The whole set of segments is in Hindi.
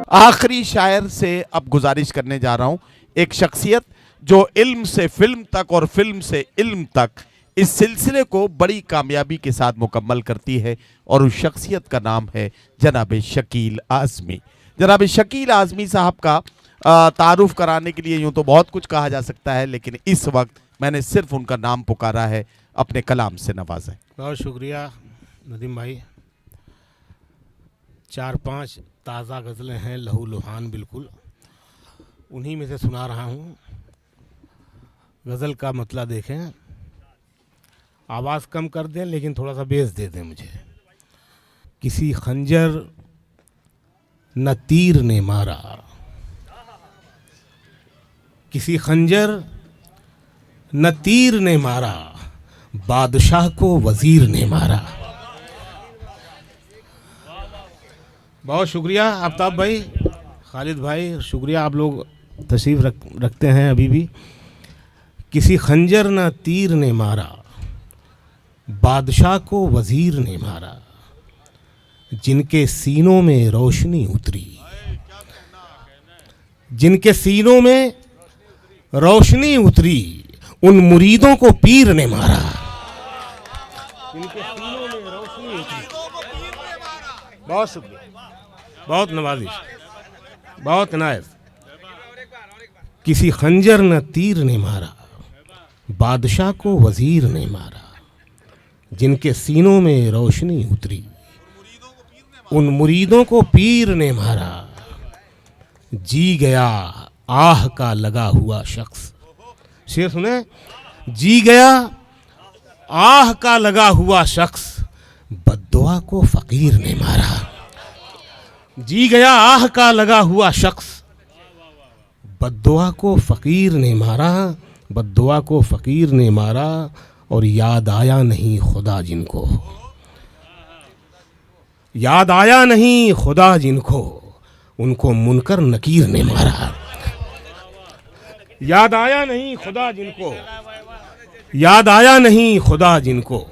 आखिरी शायर से अब गुजारिश करने जा रहा हूं, एक शख्सियत जो इल्म से फिल्म तक और फिल्म से इल्म तक इस सिलसिले को बड़ी कामयाबी के साथ मुकम्मल करती है, और उस शख्सियत का नाम है जनाब शकील आज़मी। जनाब शकील आज़मी साहब का तारुफ कराने के लिए यूँ तो बहुत कुछ कहा जा सकता है, लेकिन इस वक्त मैंने सिर्फ उनका नाम पुकारा है, अपने कलाम से नवाजा है। बहुत शुक्रिया नदीम भाई। 4-5 ताज़ा गज़लें हैं लहू लुहान, बिल्कुल उन्हीं में से सुना रहा हूँ। गज़ल का मतलब देखें, आवाज़ कम कर दें लेकिन थोड़ा सा बेस दे दें मुझे। किसी खंजर न तीर ने मारा, किसी खंजर न तीर ने मारा, बादशाह को वजीर ने मारा। बहुत शुक्रिया आफ्ताब भाई, खालिद भाई, शुक्रिया, आप लोग तशरीफ़ रखते हैं अभी भी। किसी खंजर न तीर ने मारा, बादशाह को वजीर ने मारा, जिनके सीनों में रोशनी उतरी, जिनके सीनों में रोशनी उतरी, उन मुरीदों को पीर ने मारा। जिनके सीनों में रोशनी उतरी। बहुत शुक्रिया, बहुत नवाजिश, बहुत इनायत। किसी खंजर न तीर ने मारा, बादशाह को वजीर ने मारा, जिनके सीनों में रोशनी उतरी, उन मुरीदों को पीर ने मारा। जी गया आह का लगा हुआ शख्स, शेर सुने, जी गया आह का लगा हुआ शख्स, बद्दुआ को फकीर ने मारा। जी गया आह का लगा हुआ शख्स, बद्दुआ को फकीर ने मारा, बद्दुआ को फकीर ने मारा। और याद आया नहीं खुदा जिनको, याद आया नहीं खुदा जिनको, उनको मुनकर नकीर ने मारा। याद आया नहीं खुदा जिनको, याद आया नहीं खुदा जिनको,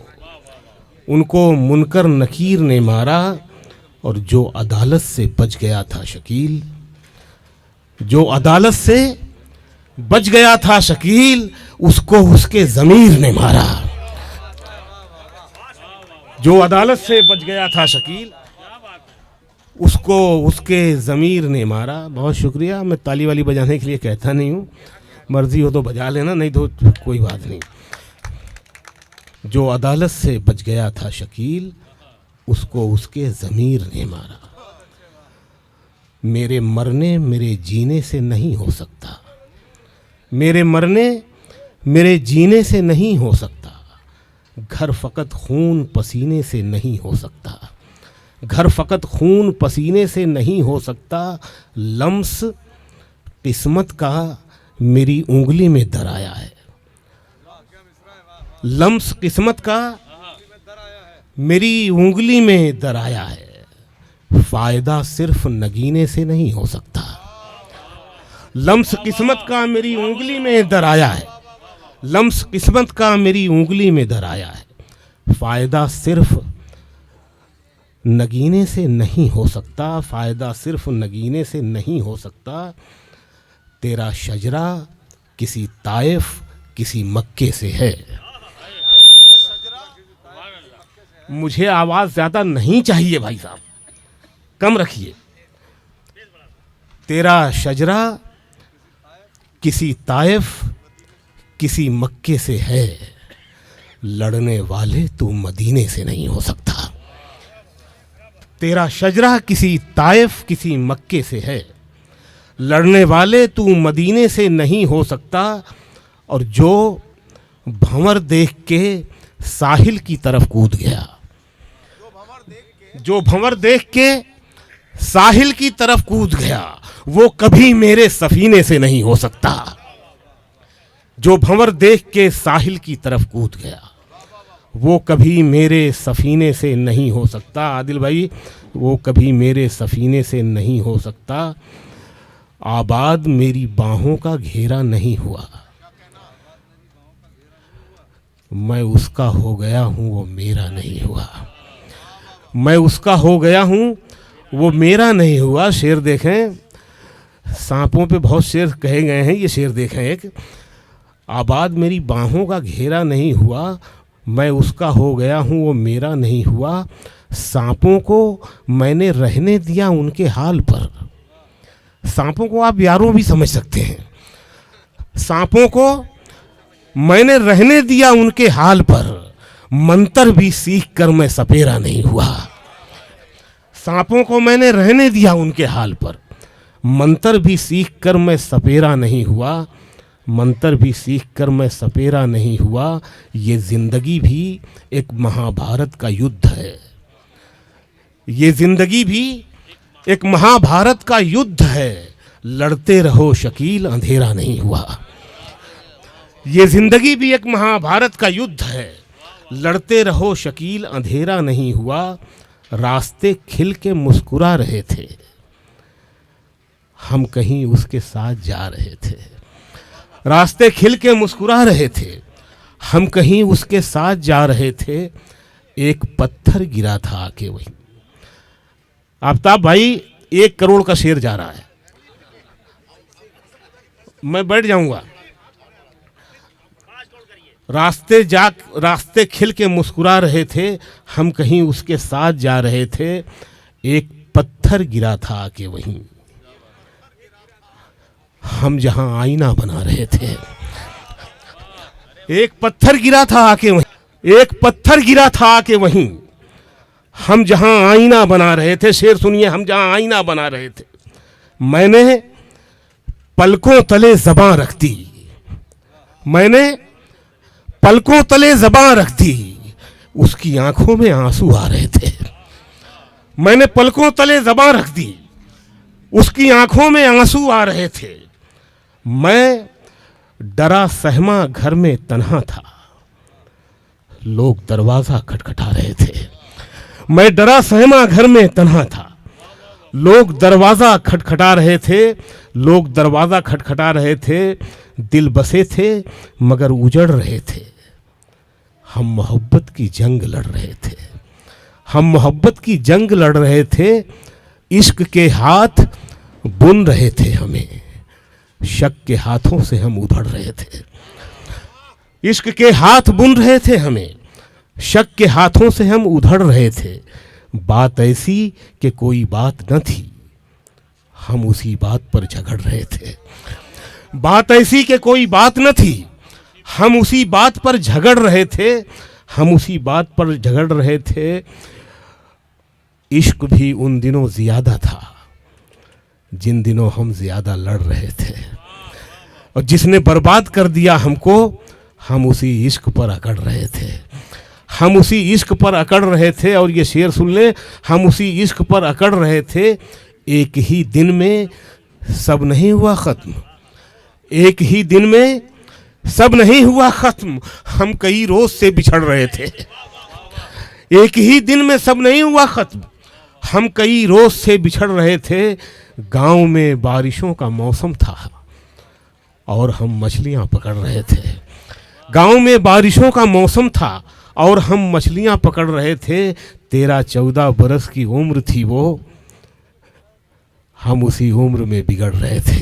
उनको मुनकर नकीर ने मारा। और जो अदालत से बच गया था शकील, जो अदालत से बच गया था शकील, उसको उसके ज़मीर ने मारा। जो अदालत से बच गया था शकील, उसको उसके ज़मीर ने मारा। बहुत शुक्रिया। मैं ताली वाली बजाने के लिए कहता नहीं हूँ, मर्जी हो तो बजा लेना, नहीं तो कोई बात नहीं। जो अदालत से बच गया था शकील, उसको उसके ज़मीर ने मारा। मेरे मरने मेरे जीने से नहीं हो सकता, मेरे मरने मेरे जीने से नहीं हो सकता, घर फ़कत खून पसीने से नहीं हो सकता, घर फ़कत खून पसीने से नहीं हो सकता। लम्स किस्मत का मेरी उंगली में दराया है, लम्स किस्मत का मेरी उंगली में दराया है। फ़ायदा सिर्फ नगीने से नहीं हो सकता, लम्स किस्मत का मेरी उंगली में दराया है, लम्स किस्मत का मेरी उंगली में दराया है। फ़ायदा सिर्फ नगीने से नहीं हो सकता, फ़ायदा सिर्फ नगीने से नहीं हो सकता। तेरा शजरा किसी ताइफ किसी मक्के से है। मुझे आवाज़ ज़्यादा नहीं चाहिए भाई साहब, कम रखिए। तेरा शजरा किसी ताइफ किसी मक्के से है, लड़ने वाले तू मदीने से नहीं हो सकता। तेरा शजरा किसी ताइफ किसी मक्के से है, लड़ने वाले तू मदीने से नहीं हो सकता। और जो भंवर देख के साहिल की तरफ कूद गया, जो भंवर देख के साहिल की तरफ कूद गया, वो कभी मेरे सफीने से नहीं हो सकता। जो भंवर देख के साहिल की तरफ कूद गया, वो कभी मेरे सफीने से नहीं हो सकता। आदिल भाई, वो कभी मेरे सफीने से नहीं हो सकता। आबाद मेरी बाहों का घेरा नहीं हुआ, मैं उसका हो गया हूँ वो मेरा नहीं हुआ। मैं उसका हो गया हूँ वो मेरा नहीं हुआ। शेर देखें, सांपों पे बहुत शेर कहे गए हैं, ये शेर देखें एक, आबाद मेरी बाहों का घेरा नहीं हुआ, मैं उसका हो गया हूँ वो मेरा नहीं हुआ, सांपों को मैंने रहने दिया उनके हाल पर। सांपों को आप यारों भी समझ सकते हैं। सांपों को मैंने रहने दिया उनके हाल पर, मंतर भी सीख कर मैं सपेरा नहीं हुआ। सांपों को मैंने रहने दिया उनके हाल पर, मंतर भी सीख कर मैं सपेरा नहीं हुआ, मंतर भी सीख कर मैं सपेरा नहीं हुआ। ये जिंदगी भी एक महाभारत का युद्ध है, ये जिंदगी भी एक महाभारत का युद्ध है, लड़ते रहो शकील अंधेरा नहीं हुआ। ये जिंदगी भी एक महाभारत का युद्ध है, लड़ते रहो शकील अंधेरा नहीं हुआ। रास्ते खिल के मुस्कुरा रहे थे, हम कहीं उसके साथ जा रहे थे। रास्ते खिल के मुस्कुरा रहे थे, हम कहीं उसके साथ जा रहे थे। एक पत्थर गिरा था आके वहीं। आफ्ताब भाई 1 करोड़ का शेर जा रहा है, मैं बैठ जाऊंगा। रास्ते खिल के मुस्कुरा रहे थे, हम कहीं उसके साथ जा रहे थे। एक पत्थर गिरा था आके वहीं, हम जहां आईना बना रहे थे। एक पत्थर गिरा था आके वहीं, एक पत्थर गिरा था आके वहीं, हम जहां आईना बना रहे थे। शेर सुनिए, हम जहां आईना बना रहे थे। मैंने पलकों तले ज़बां रख दी, मैंने पलकों तले ज़बां रख दी, उसकी आंखों में आंसू आ रहे थे। मैंने पलकों तले ज़बां रख दी, उसकी आंखों में आंसू आ रहे थे। मैं डरा सहमा घर में तन्हा था, लोग दरवाजा खटखटा रहे थे। मैं डरा सहमा घर में तन्हा था, लोग दरवाजा खटखटा रहे थे, लोग दरवाजा खटखटा रहे थे। दिल बसे थे मगर उजड़ रहे थे, हम मोहब्बत की जंग लड़ रहे थे, हम मोहब्बत की जंग लड़ रहे थे। इश्क के हाथ बुन रहे थे हमें, शक के हाथों से हम उधड़ रहे थे। इश्क के हाथ बुन रहे थे हमें, शक के हाथों से हम उधड़ रहे थे। बात ऐसी कि कोई बात न थी, हम उसी बात पर झगड़ रहे थे। बात ऐसी कि कोई बात न थी, हम उसी बात पर झगड़ रहे थे, हम उसी बात पर झगड़ रहे थे। इश्क भी उन दिनों ज्यादा था जिन दिनों हम ज्यादा लड़ रहे थे, और जिसने बर्बाद कर दिया हमको, हम उसी इश्क पर अकड़ रहे थे, हम उसी इश्क पर अकड़ रहे थे। और ये शेर सुन ले, हम उसी इश्क पर अकड़ रहे थे। एक ही दिन में सब नहीं हुआ खत्म, एक ही दिन में सब नहीं हुआ खत्म, हम कई रोज से बिछड़ रहे थे। एक ही दिन में सब नहीं हुआ खत्म, हम कई रोज से बिछड़ रहे थे। गांव में बारिशों का मौसम था और हम मछलियां पकड़ रहे थे। गांव में बारिशों का मौसम था और हम मछलियां पकड़ रहे थे। 13-14 बरस की उम्र थी वो, हम उसी उम्र में बिगड़ रहे थे।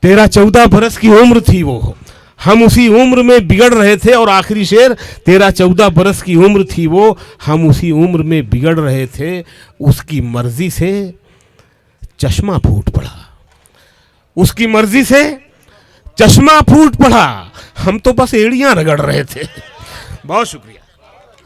13-14 बरस की उम्र थी वो, हम उसी उम्र में बिगड़ रहे थे। और आखिरी शेर, 13-14 बरस की उम्र थी वो, हम उसी उम्र में बिगड़ रहे थे। उसकी मर्जी से चश्मा फूट पड़ा, उसकी मर्जी से चश्मा फूट पड़ा, हम तो बस एड़ियां रगड़ रहे थे। बहुत शुक्रिया।